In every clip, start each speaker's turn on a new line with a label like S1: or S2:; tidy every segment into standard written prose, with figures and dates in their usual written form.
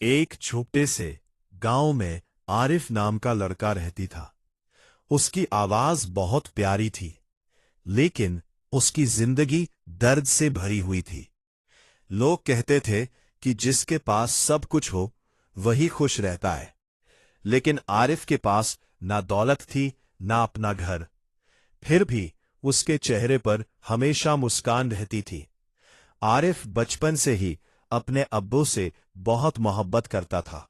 S1: एक छोटे से गांव में आरिफ नाम का लड़का रहती था। उसकी आवाज बहुत प्यारी थी, लेकिन उसकी जिंदगी दर्द से भरी हुई थी। लोग कहते थे कि जिसके पास सब कुछ हो वही खुश रहता है, लेकिन आरिफ के पास ना दौलत थी ना अपना घर। फिर भी उसके चेहरे पर हमेशा मुस्कान रहती थी। आरिफ बचपन से ही अपने अब्बू से बहुत मोहब्बत करता था,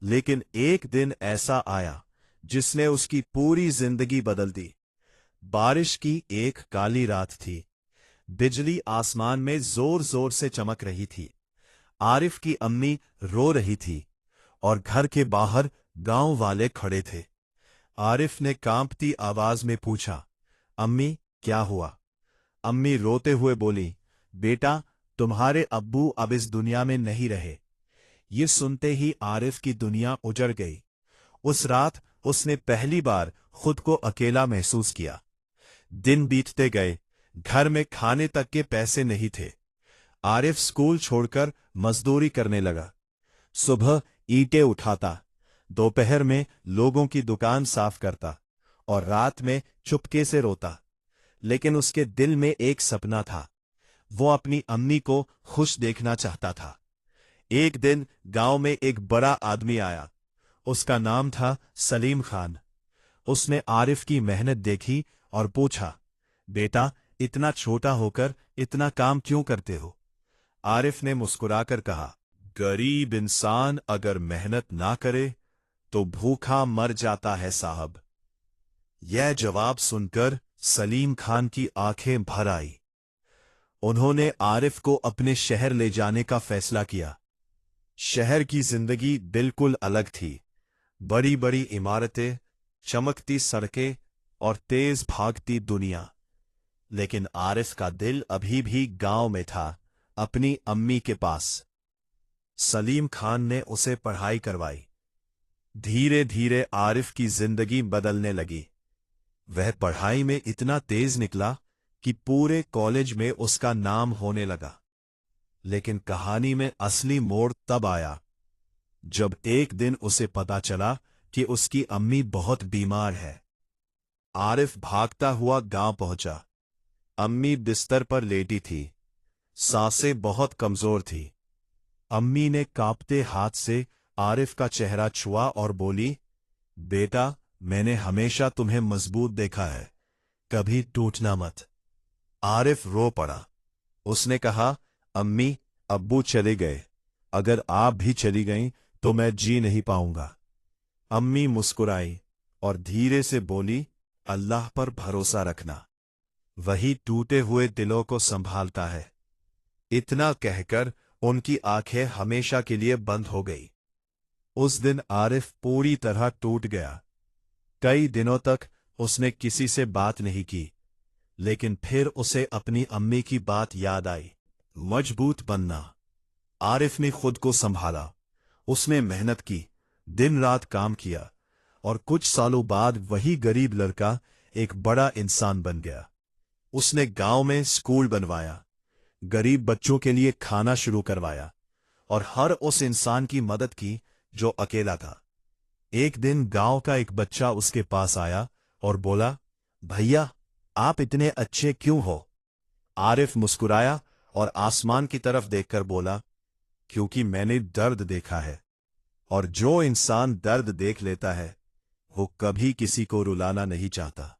S1: लेकिन एक दिन ऐसा आया जिसने उसकी पूरी जिंदगी बदल दी। बारिश की एक काली रात थी। बिजली आसमान में जोर जोर से चमक रही थी। आरिफ की अम्मी रो रही थी और घर के बाहर गांव वाले खड़े थे। आरिफ ने कांपती आवाज में पूछा, अम्मी क्या हुआ? अम्मी रोते हुए बोली, बेटा तुम्हारे अब्बू अब इस दुनिया में नहीं रहे। ये सुनते ही आरिफ की दुनिया उजड़ गई। उस रात उसने पहली बार खुद को अकेला महसूस किया। दिन बीतते गए, घर में खाने तक के पैसे नहीं थे। आरिफ स्कूल छोड़कर मजदूरी करने लगा। सुबह ईंटें उठाता, दोपहर में लोगों की दुकान साफ करता और रात में चुपके से रोता। लेकिन उसके दिल में एक सपना था। वो अपनी अम्मी को खुश देखना चाहता था। एक दिन गांव में एक बड़ा आदमी आया। उसका नाम था सलीम खान। उसने आरिफ की मेहनत देखी और पूछा, बेटा इतना छोटा होकर इतना काम क्यों करते हो? आरिफ ने मुस्कुराकर कहा, गरीब इंसान अगर मेहनत ना करे तो भूखा मर जाता है साहब। यह जवाब सुनकर सलीम खान की आंखें भर आई। उन्होंने आरिफ को अपने शहर ले जाने का फैसला किया। शहर की जिंदगी बिल्कुल अलग थी। बड़ी बड़ी इमारतें, चमकती सड़कें और तेज भागती दुनिया। लेकिन आरिफ का दिल अभी भी गांव में था, अपनी अम्मी के पास। सलीम खान ने उसे पढ़ाई करवाई। धीरे धीरे आरिफ की जिंदगी बदलने लगी। वह पढ़ाई में इतना तेज निकला कि पूरे कॉलेज में उसका नाम होने लगा। लेकिन कहानी में असली मोड़ तब आया जब एक दिन उसे पता चला कि उसकी अम्मी बहुत बीमार है। आरिफ भागता हुआ गांव पहुंचा। अम्मी बिस्तर पर लेटी थी, सांसें बहुत कमजोर थी। अम्मी ने कांपते हाथ से आरिफ का चेहरा छुआ और बोली, बेटा मैंने हमेशा तुम्हें मजबूत देखा है, कभी टूटना मत। आरिफ रो पड़ा। उसने कहा, अम्मी अब्बू चले गए, अगर आप भी चली गईं तो मैं जी नहीं पाऊंगा। अम्मी मुस्कुराई और धीरे से बोली, अल्लाह पर भरोसा रखना, वही टूटे हुए दिलों को संभालता है। इतना कहकर उनकी आंखें हमेशा के लिए बंद हो गई। उस दिन आरिफ पूरी तरह टूट गया। कई दिनों तक उसने किसी से बात नहीं की, लेकिन फिर उसे अपनी अम्मी की बात याद आई। मजबूत बनना। आरिफ ने खुद को संभाला। उसने मेहनत की, दिन रात काम किया और कुछ सालों बाद वही गरीब लड़का एक बड़ा इंसान बन गया। उसने गांव में स्कूल बनवाया, गरीब बच्चों के लिए खाना शुरू करवाया और हर उस इंसान की मदद की जो अकेला था। एक दिन गांव का एक बच्चा उसके पास आया और बोला, भैया आप इतने अच्छे क्यों हो? आरिफ मुस्कुराया और आसमान की तरफ देखकर बोला, क्योंकि मैंने दर्द देखा है, और जो इंसान दर्द देख लेता है वो कभी किसी को रुलाना नहीं चाहता।